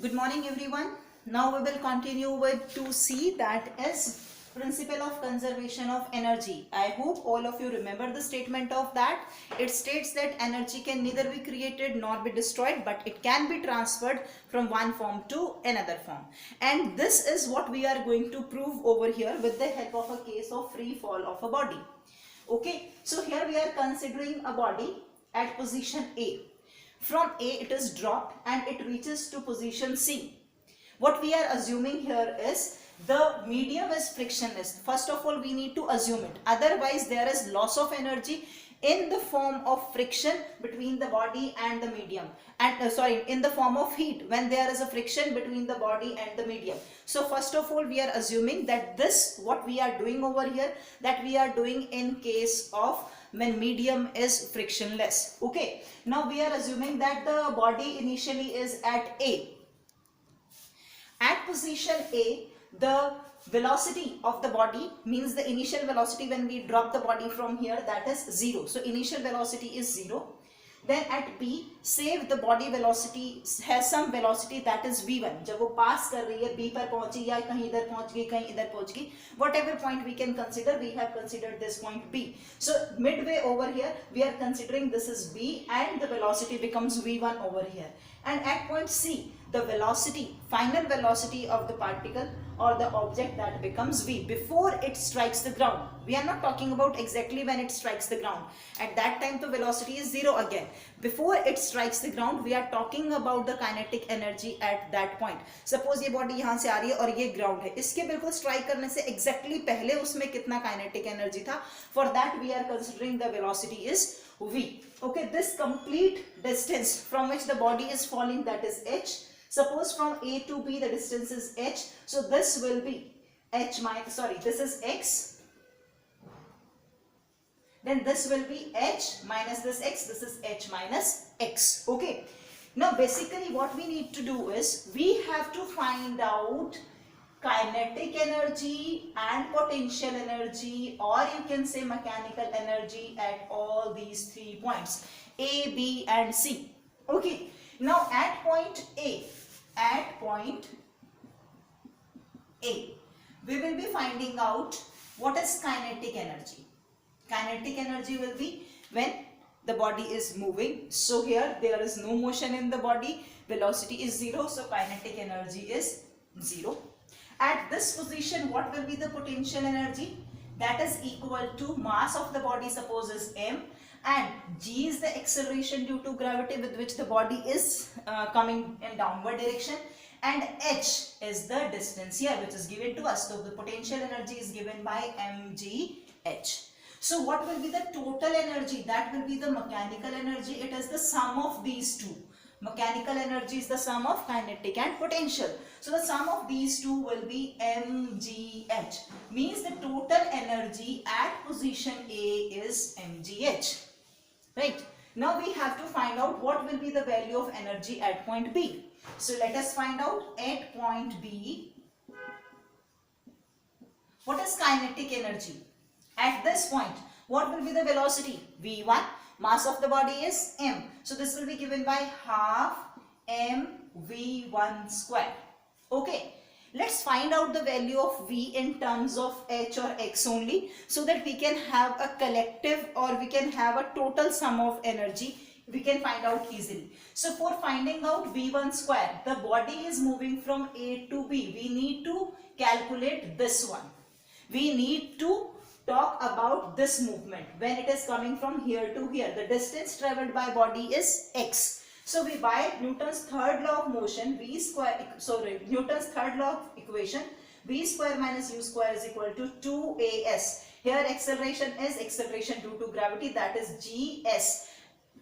Good morning everyone. Now we will continue with 2C, that is principle of conservation of energy. I hope all of you remember the statement of that. It states that energy can neither be created nor be destroyed, but it can be transferred from one form to another form. And this is what we are going to prove over here with the help of a case of free fall of a body. Okay, so here we are considering a body at position A. From A it is dropped and it reaches to position C. What we are assuming here is the medium is frictionless. First of all, we need to assume it. Otherwise, there is loss of energy in the form of friction between the body and the medium. And in the form of heat when there is a friction between the body and the medium. So first of all, we are assuming that this, what we are doing over here, that we are doing in case of when medium is frictionless. Okay, now we are assuming that the body initially is at A. At position A, the velocity of the body, means the initial velocity when we drop the body from here, that is 0. So initial velocity is 0. Then at B, say the body velocity has some velocity, that is V1. जब वो pass कर रही है B पर पहुंची या कहीं इधर पहुंच गई कहीं इधर पहुंच गई, whatever point we can consider, we have considered this point B. So midway over here we are considering this is B and the velocity becomes V1 over here. And at point C, the velocity, final velocity of the particle or the object, that becomes V before it strikes the ground. We are not talking about exactly when it strikes the ground. At that time the velocity is 0 again. Before it strikes the ground, we are talking about the kinetic energy at that point. Suppose ये body यहाँ से आ रही है और ये ground है. इसके बिल्कुल strike करने से exactly पहले उसमें कितना kinetic energy था. For that we are considering the velocity is V. Okay, this complete distance from which the body is falling, that is h. Suppose from A to B the distance is h. So this will be h minus, this is x. Then this will be h minus this x. This is h minus x. Okay. Now basically what we need to do is we have to find out kinetic energy and potential energy, or you can say mechanical energy, at all these 3 points A, B and C. Okay, now at point A, we will be finding out what is kinetic energy. Kinetic energy will be when the body is moving. So here there is no motion in the body, velocity is 0, so kinetic energy is 0. At this position, what will be the potential energy? That is equal to mass of the body, suppose is m, and g is the acceleration due to gravity with which the body is coming in downward direction, and h is the distance here which is given to us. So the potential energy is given by mgh. So what will be the total energy? That will be the mechanical energy. It is the sum of these two. Mechanical energy is the sum of kinetic and potential. So the sum of these two will be mgh. Means the total energy at position A is mgh. Right. Now we have to find out what will be the value of energy at point B. So let us find out at point B what is kinetic energy. At this point, what will be the velocity? V1. Mass of the body is m. So this will be given by half mv1 square. Okay. Let's find out the value of V in terms of h or x only, so that we can have a collective, or we can have a total sum of energy. We can find out easily. So for finding out V1 square, the body is moving from A to B. We need to calculate this one. We need to talk about this movement when it is coming from here to here. The distance traveled by body is x. So we by Newton's third law of motion, Newton's third law of equation, v square minus u square is equal to 2as. Here acceleration is acceleration due to gravity, that is gs.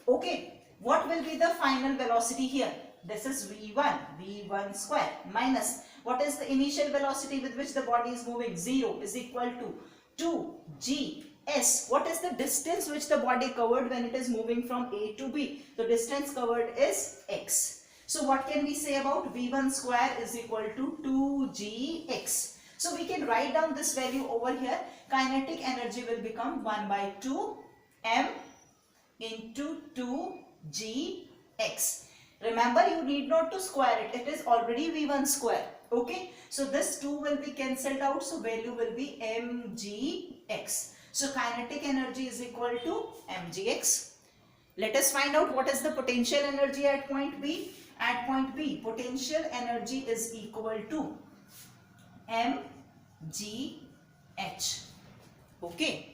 Okay, what will be the final velocity here? This is v1 square minus what is the initial velocity with which the body is moving? 0 is equal to 2gs. What is the distance which the body covered when it is moving from A to B? The distance covered is x. So what can we say about v1 square is equal to 2gx. So we can write down this value over here. Kinetic energy will become 1 by 2 m into 2gx. Remember, you need not to square it. It is already V1 square. Okay. So this 2 will be cancelled out. So value will be mgx. So kinetic energy is equal to mgx. Let us find out what is the potential energy at point B. At point B, potential energy is equal to mgh. Okay.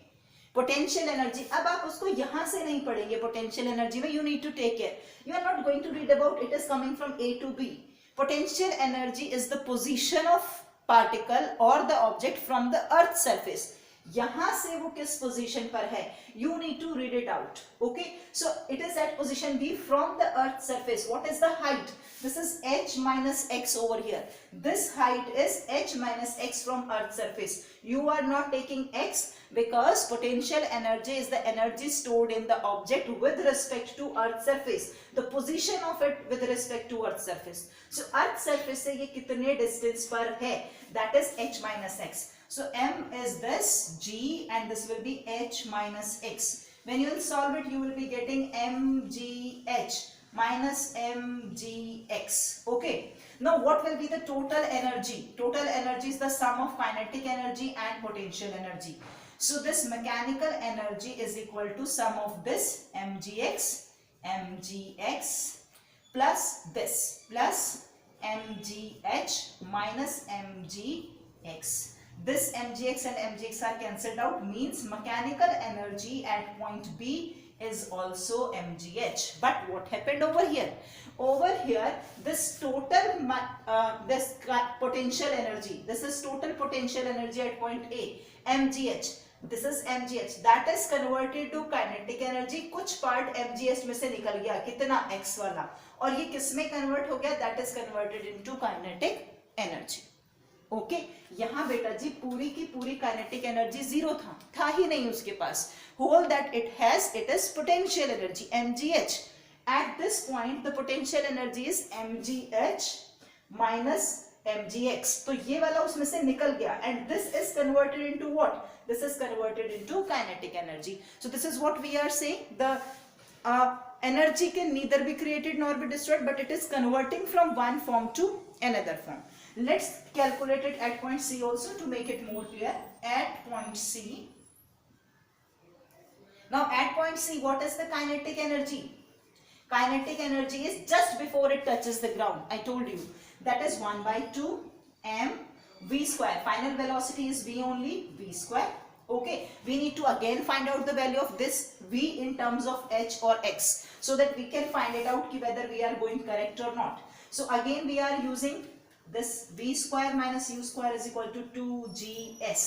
Potential energy, अब आप उसको यहां से नहीं पढ़ेंगे. Potential energy में you need to take care, you are not going to read about it is coming from A to B. Potential energy is the position of particle और the object from the earth surface. यहां से वो किस position पर है, you need to read it out. Okay, so it is at position B from the earth surface. What is the height? This is h minus x over here. This height is h minus x from earth surface. You are not taking x because potential energy is the energy stored in the object with respect to earth surface. The position of it with respect to earth surface. So earth surface से ये कितने distance पर है? That is h minus x. So m is this g and this will be h minus x. When you will solve it, you will be getting mgh minus mgx. Okay, now what will be the total energy? Total energy is the sum of kinetic energy and potential energy. So this mechanical energy is equal to sum of this mgx plus this plus mgh minus mgx. This mgx and mgx are cancelled out, means mechanical energy at point B is also mgh. But what happened over here? Over here, this total this potential energy, this is total potential energy at point A, mgh. This is mgh, that is converted to kinetic energy. कुछ part mgh में से निकल गया, कितना x वाला, और ये किस में convert हो गया? That is converted into kinetic energy. Okay यहाँ बेटा जी पूरी की पूरी काइनेटिक एनर्जी जीरो था ही नहीं उसके पास. Whole that it has, it is potential energy mgh. At this point the potential energy is mgh minus mgx. तो ये वाला उसमें से निकल गया and this is converted into what? This is converted into kinetic energy. So this is what we are saying, the energy can neither be created nor be destroyed, but it is converting from one form to another form. Let's calculate it at point C also to make it more clear. At point C, now at point C, what is the kinetic energy? Kinetic energy is just before it touches the ground. I told you that is 1 by 2 m v square. Final velocity is v only, v square. Okay, we need to again find out the value of this v in terms of h or x, so that we can find it out whether we are going correct or not. So again we are using this v square minus u square is equal to 2gs.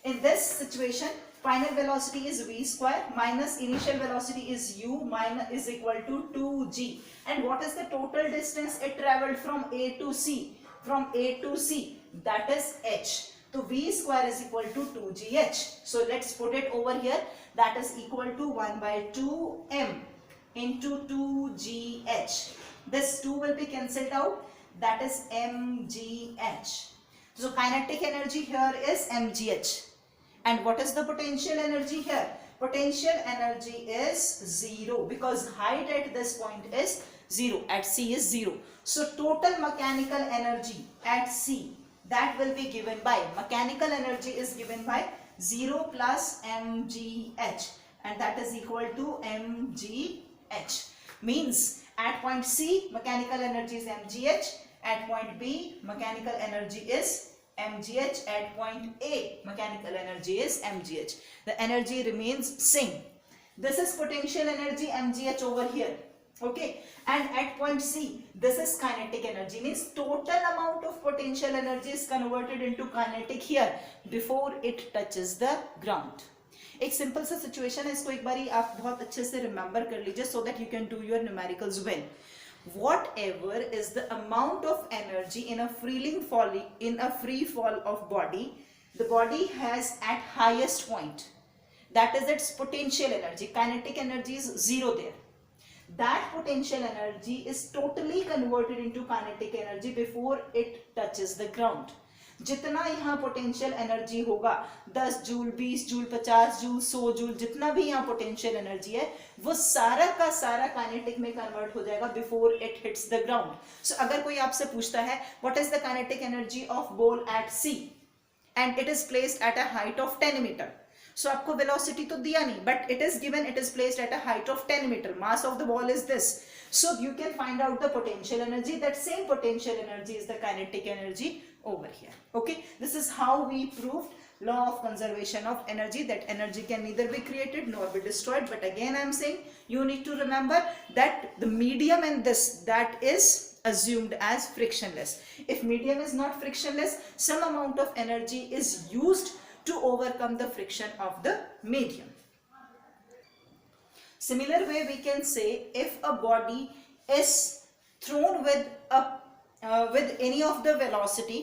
In this situation, final velocity is v square minus initial velocity is u minus is equal to 2g. And what is the total distance it traveled from A to C? From A to C, that is h. So v square is equal to 2gh. So let's put it over here. That is equal to 1 by 2m into 2gh. This 2 will be cancelled out. That is mgh. So kinetic energy here is mgh. And what is the potential energy here? Potential energy is 0 because height at this point is 0. At C is 0. So total mechanical energy at C, that will be given by, mechanical energy is given by 0 plus mgh, and that is equal to mgh. Means at point C mechanical energy is mgh, at point B mechanical energy is mgh, at point A mechanical energy is mgh. The energy remains same. This is potential energy mgh over here. Okay, and at point C, this is kinetic energy, means total amount of potential energy is converted into kinetic here before it touches the ground. एक simple सा situation है, इसको एक बारी आप बहुत अच्छे से रिमेंबर कर लीजिए so that you can do your numericals well. Whatever is the amount of energy in a free fall of body, the body has at highest point, that is its potential energy. Kinetic energy is 0 there. That potential energy is totally converted into kinetic energy before it touches the ground. जितना यहाँ potential energy होगा 10 joule, 20 joule, 50 joule, 100 joule, जितना भी यहाँ potential energy है वो सारा का सारा काइनेटिक में कन्वर्ट हो जाएगा before it hits the ground. So अगर कोई आपसे पूछता है what is the kinetic energy of ball at C and it is placed at a height of 10 metre. सो आपको वेलोसिटी तो दिया नहीं, but it is given, it is placed at a height of 10 metre, mass of the ball is this. So you can find out the potential energy. That same potential energy is the kinetic energy over here. Okay, this is how we proved law of conservation of energy, that energy can neither be created nor be destroyed. But again I am saying you need to remember that the medium in this, that is assumed as frictionless. If medium is not frictionless, some amount of energy is used to overcome the friction of the medium. Similar way we can say if a body is thrown with any of the velocity,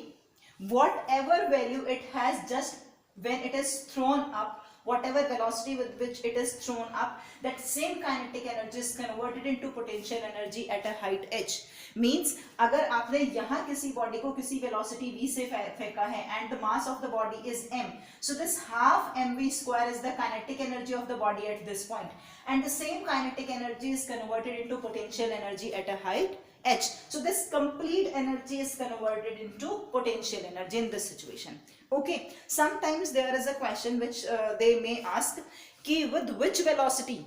whatever value it has just when it is thrown up, whatever velocity with which it is thrown up, that same kinetic energy is converted into potential energy at a height h. Means अगर आपने यहाँ किसी body को किसी velocity v से फेंका है and the mass of the body is m, so this half mv square is the kinetic energy of the body at this point, and the same kinetic energy is converted into potential energy at a height h. So this complete energy is converted into potential energy in this situation. Okay, sometimes there is a question which they may ask कि with which velocity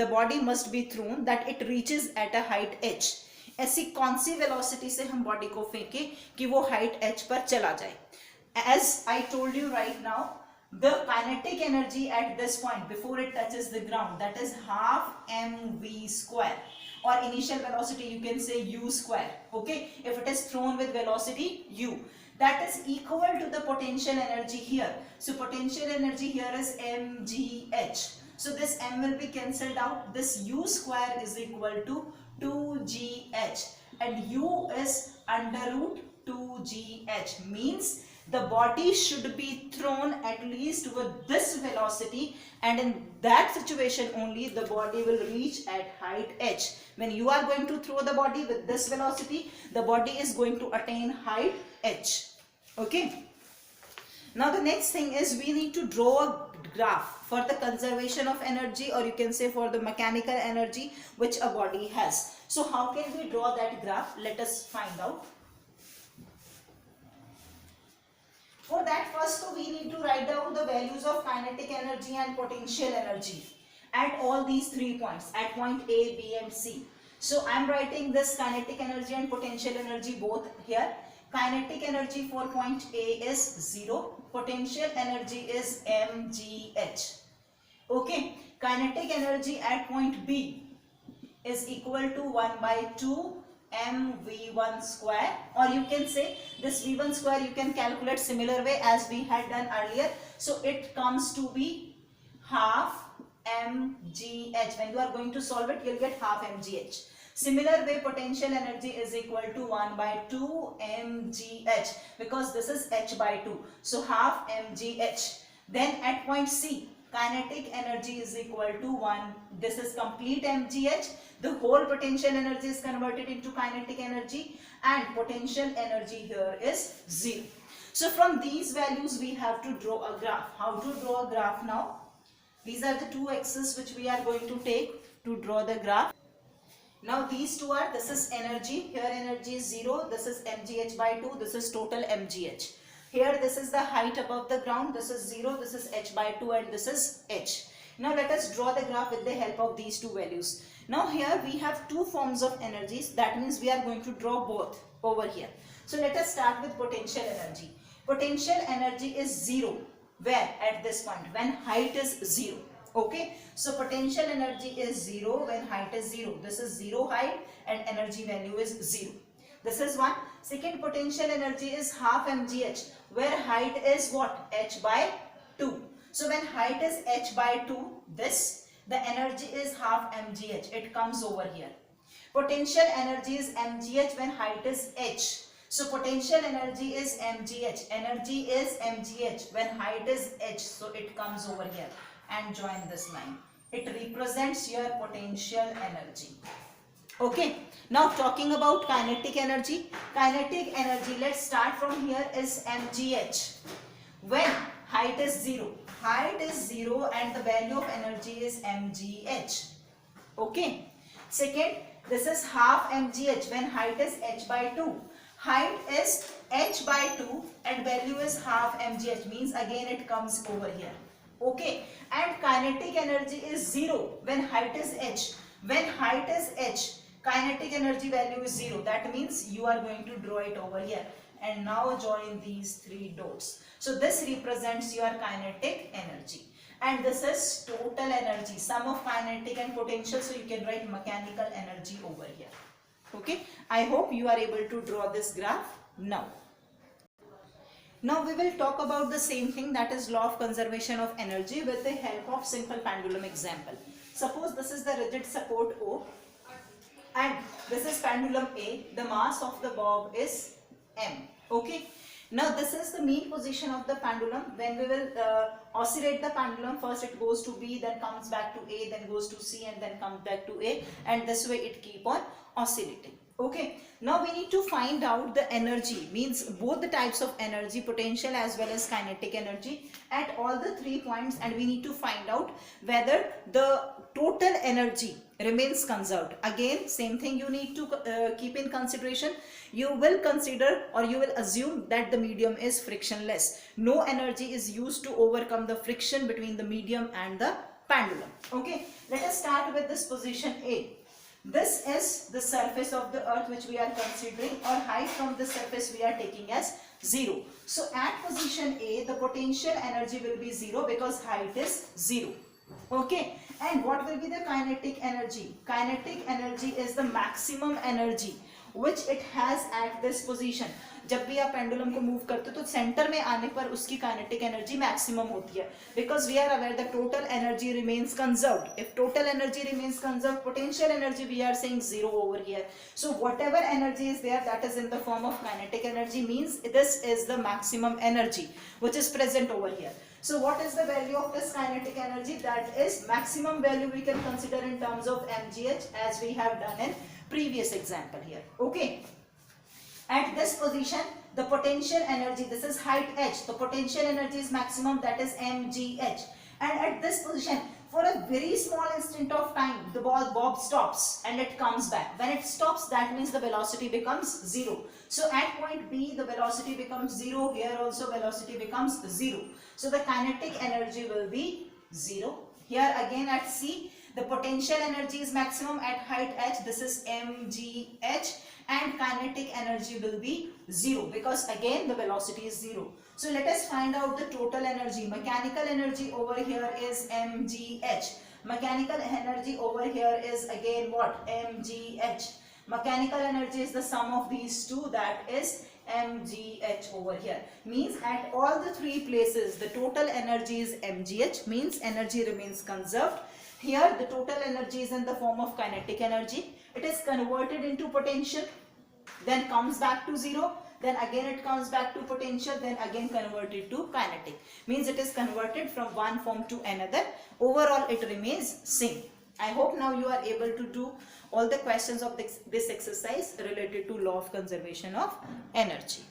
the body must be thrown that it reaches at a height h. ऐसी कौन सी velocity से हम body को फेंके कि वो height h पर चला जाए. As I told you right now, the kinetic energy at this point before it touches the ground, that is half mv square, or initial velocity you can say u square. Okay, if it is thrown with velocity u, that is equal to the potential energy here. So potential energy here is mgh. So this m will be cancelled out. This u square is equal to 2gh, and u is under root 2gh. Means the body should be thrown at least with this velocity, and in that situation only the body will reach at height h. When you are going to throw the body with this velocity, the body is going to attain height h. Okay, now the next thing is we need to draw a graph for the conservation of energy, or you can say for the mechanical energy which a body has. So how can we draw that graph? Let us find out. For that, first we need to write down the values of kinetic energy and potential energy at all these 3 points, at point A, B and C. So I am writing this kinetic energy and potential energy both here. Kinetic energy for point A is 0, potential energy is mgh. Okay, kinetic energy at point B is equal to 1 by 2 mv1 square, or you can say this v1 square you can calculate similar way as we had done earlier. So it comes to be half mgh. When you are going to solve it, you will get half mgh. Similar way, potential energy is equal to 1 by 2 mgh, because this is h by 2. So half mgh. Then at point C, kinetic energy is equal to 1. This is complete mgh. The whole potential energy is converted into kinetic energy, and potential energy here is 0. So from these values we have to draw a graph. How to draw a graph now? These are the two axes which we are going to take to draw the graph. Now these two are, this is energy, here energy is 0, this is mgh by 2, this is total mgh. Here this is the height above the ground, this is 0, this is h by 2 and this is h. Now let us draw the graph with the help of these two values. Now here we have two forms of energies, that means we are going to draw both over here. So let us start with potential energy. Potential energy is 0, where? At this point, when height is 0. Okay, so potential energy is 0 when height is 0. This is 0 height and energy value is 0. This is one. Second, potential energy is half mgh, where height is what? H by 2. So when height is h by 2, the energy is half mgh. It comes over here. Potential energy is mgh when height is h. So potential energy is mgh. Energy is mgh when height is h. So it comes over here and join this line. It represents your potential energy. Okay, now talking about kinetic energy. Kinetic energy, let's start from here, is mgh. When height is 0, height is 0 and the value of energy is mgh. Okay. Second, this is half mgh when height is h by 2. Height is h by 2 and value is half mgh, means again it comes over here. Okay. And kinetic energy is 0 when height is h. When height is h, kinetic energy value is 0. That means you are going to draw it over here. And now join these three dots. So this represents your kinetic energy. And this is total energy, sum of kinetic and potential. So you can write mechanical energy over here. Okay. I hope you are able to draw this graph now. Now we will talk about the same thing, that is law of conservation of energy, with the help of simple pendulum example. Suppose this is the rigid support O and this is pendulum A. The mass of the bob is M. Okay. Now this is the mean position of the pendulum. When we will oscillate the pendulum, first it goes to B, then comes back to A, then goes to C, and then comes back to A, and this way it keep on oscillating. Okay. Now we need to find out the energy, means both the types of energy, potential as well as kinetic energy, at all the 3 points, and we need to find out whether the total energy remains conserved. Again, same thing you need to keep in consideration. You will consider or you will assume that the medium is frictionless. No energy is used to overcome the friction between the medium and the pendulum. Okay, let us start with this position A. This is the surface of the earth which we are considering, or height from the surface we are taking as 0. So at position A, the potential energy will be 0 because height is 0. Okay, and what will be the kinetic energy? Kinetic energy is the maximum energy which it has at this position. जब भी आप pendulum को move करते हो तो centre में आने पर उसकी काइनेटिक एनर्जी मैक्सिमम होती है, because we are aware the total energy remains conserved. If total energy remains conserved, potential energy we are saying 0 over here. So whatever energy is there, that is in the form of kinetic energy, means this is the maximum energy which is present over here. So what is the value of this kinetic energy? That is maximum value we can consider in terms of mgh, as we have done in previous example here. Okay. At this position, the potential energy, this is height h, the potential energy is maximum, that is mgh. And at this position, for a very small instant of time, the bob stops and it comes back. When it stops, that means the velocity becomes 0. So at point B, the velocity becomes 0. Here also velocity becomes 0. So the kinetic energy will be 0. Here again at C, the potential energy is maximum at height h, this is mgh, and kinetic energy will be 0 because again the velocity is 0. So let us find out the total energy. Mechanical energy over here is mgh. Mechanical energy over here is again what? mgh. Mechanical energy is the sum of these two, that is mgh over here. Means at all the 3 places the total energy is mgh, means energy remains conserved. Here the total energy is in the form of kinetic energy. It is converted into potential, then comes back to 0, then again it comes back to potential, then again converted to kinetic. Means it is converted from one form to another. Overall it remains same. I hope now you are able to do all the questions of this exercise related to law of conservation of energy.